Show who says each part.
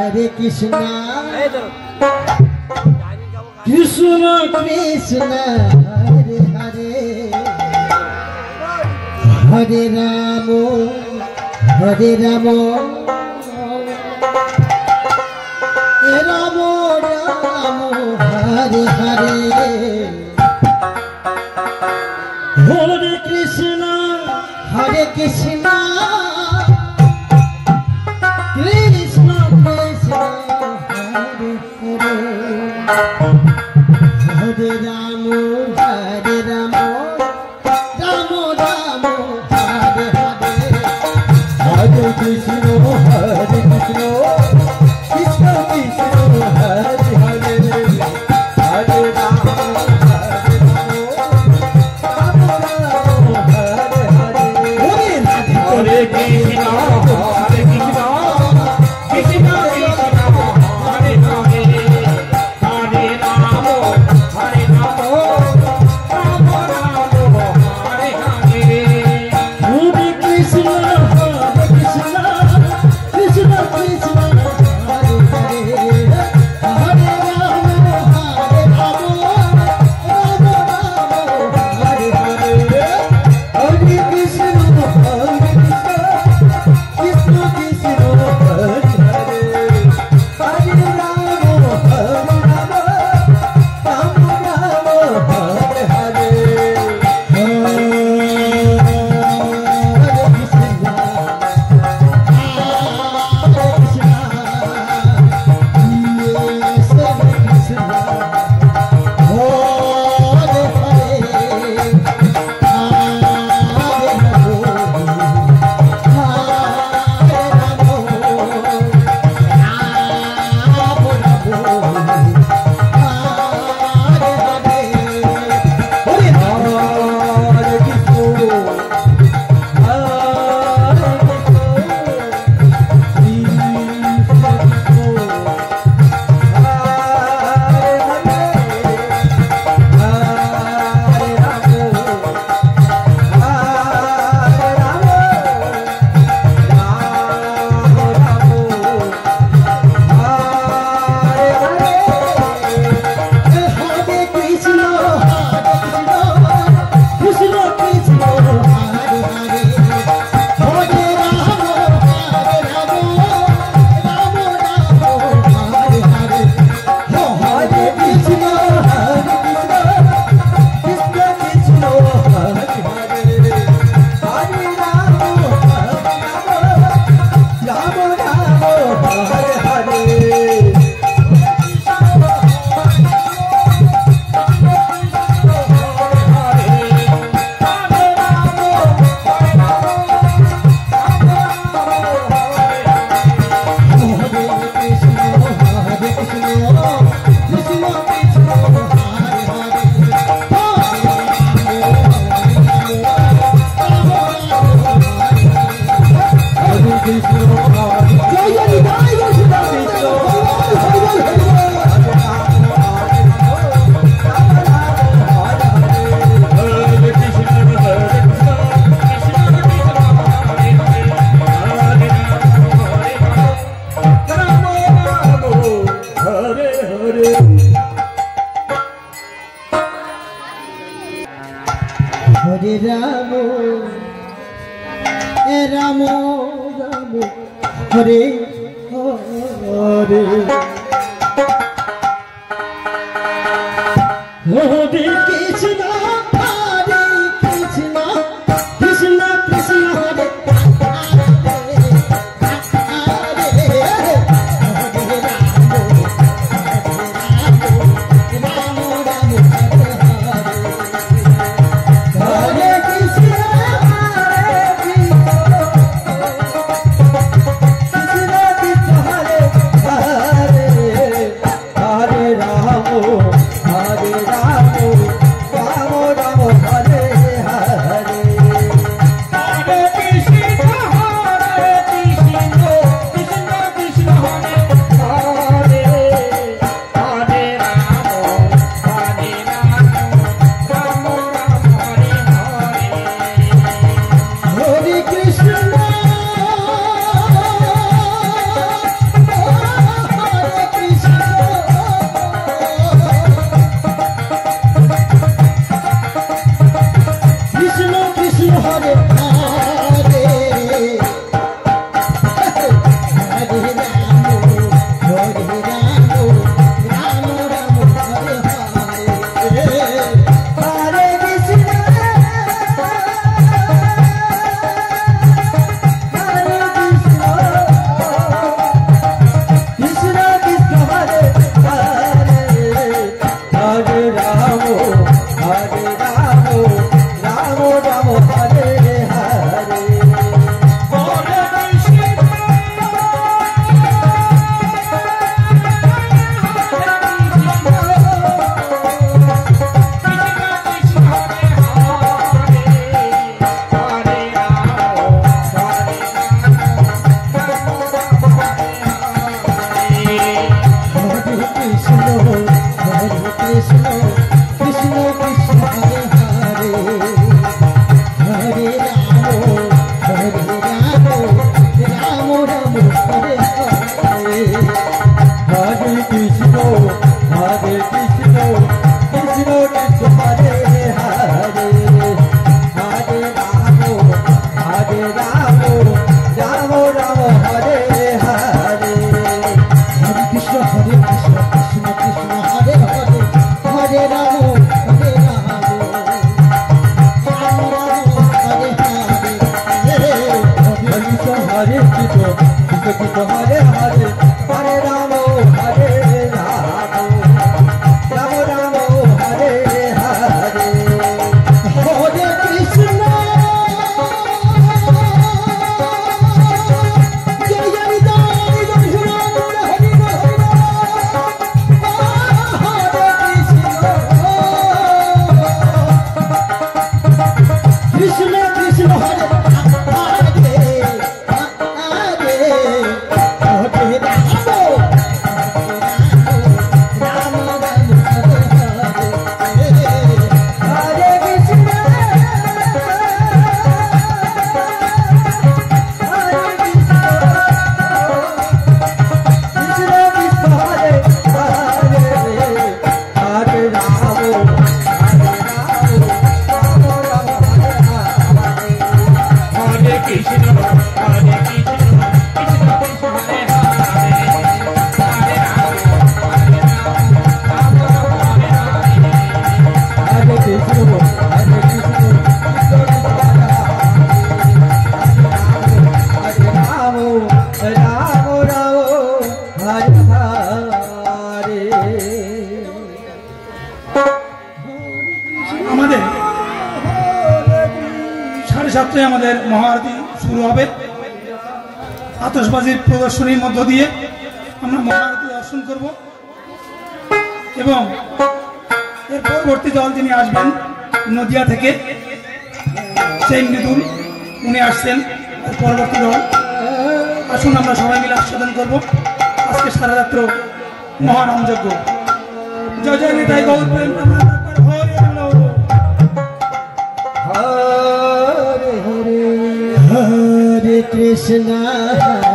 Speaker 1: Hare Krishna Krishna Krishna Hare Hare Hare Ramo Hare Ramo Ramo Ramo Hare Hare Hare Krishna Hare Krishna Krishna Krishna Hare Hare Hare Ramo Hare Ramo Ramo Ramo Hare Hare Hare Krishna Hare Krishna Krishna Krishna Hare Hare Hare Ramo Hare Krishna Hare Krishna Krishna Krishna Hare Hare Hare Ramo Hare Ramo Ramo Ramo Hare Hare Hare Krishna Hare Krishna Krishna Krishna Hare Hare Hare Ramo Hare Ramo Ramo Ramo Hare Hare Hare Krishna Hare
Speaker 2: আমাদের মহাআরতি শুরু হবে। আতশবাজির প্রদর্শনীর মধ্য দিয়ে আমরা মহাআরতি দর্শন করব এবং এর পরবর্তী দল যিনি আসবেন নদিয়া থেকে সেই মৃদুল উনি আসছেন পরবর্তী দল। আসুন আমরা সবাই মিলে আস্বাদন করব আজকে সারা রাত্র মহানামযজ্ঞ। জয় জয় নিতাই গৌর প্রেম
Speaker 3: Hare Krishna